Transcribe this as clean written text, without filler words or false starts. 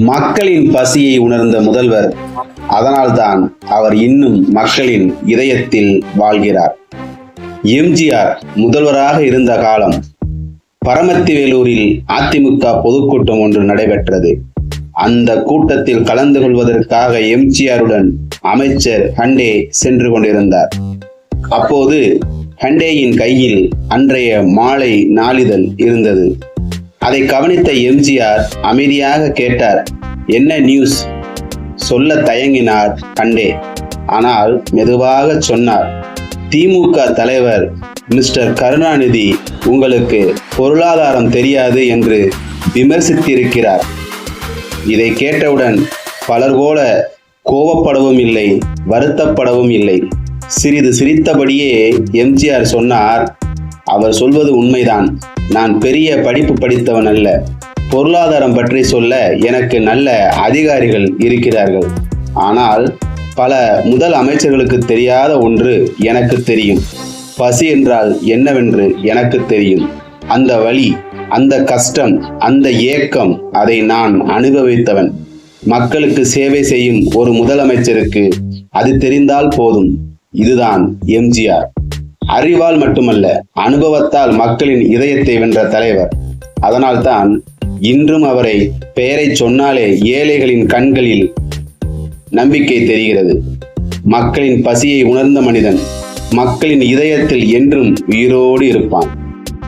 மக்களின் பசியை உணர்ந்த முதல்வர். அதனால்தான் அவர் இன்னும் மக்களின் இதயத்தில் வாழ்கிறார். எம்ஜிஆர் முதல்வராக இருந்த காலம். பரமத்திவேலூரில் அதிமுக பொதுக்கூட்டம் ஒன்று நடைபெற்றது. அந்த கூட்டத்தில் கலந்து கொள்வதற்காக எம்ஜிஆருடன் அமைச்சர் ஹண்டே சென்று கொண்டிருந்தார். அப்போது ஹண்டேயின் கையில் அன்றைய மாலை நாளிதழ் இருந்தது. அதை கவனித்த எம்ஜிஆர் அமைதியாக கேட்டார், என்ன நியூஸ்? சொல்ல தயங்கினார் ஹண்டே. ஆனால் மெதுவாக சொன்னார், திமுக தலைவர் மிஸ்டர் கருணாநிதி உங்களுக்கு பொருளாதாரம் தெரியாது என்று விமர்சித்திருக்கிறார். இதை கேட்டவுடன் பலர் போல கோபப்படவும் இல்லை, வருத்தப்படவும் இல்லை. சிறிது சிரித்தபடியே எம்ஜிஆர் சொன்னார், அவர் சொல்வது உண்மைதான். நான் பெரிய படிப்பு படித்தவன் அல்ல. பொருளாதாரம் பற்றி சொல்ல எனக்கு நல்ல அதிகாரிகள் இருக்கிறார்கள். ஆனால் பல முதல் அமைச்சர்களுக்கு தெரியாத ஒன்று எனக்கு தெரியும். பசி என்றால் என்னவென்று எனக்கு தெரியும். அந்த வலி, அந்த கஷ்டம், அந்த ஏக்கம், அதை நான் அனுபவித்தவன். மக்களுக்கு சேவை செய்யும் ஒரு முதலமைச்சருக்கு அது தெரிந்தால் போதும். இதுதான் எம்ஜிஆர். அறிவால் மட்டுமல்ல, அனுபவத்தால் மக்களின் இதயத்தை வென்ற தலைவர். அதனால்தான் இன்றும் அவரை பெயரை சொன்னாலே ஏழைகளின் கண்களில் நம்பிக்கை தெரிகிறது. மக்களின் பசியை உணர்ந்த மனிதன் மக்களின் இதயத்தில் என்றும் உயிரோடு இருப்பான்.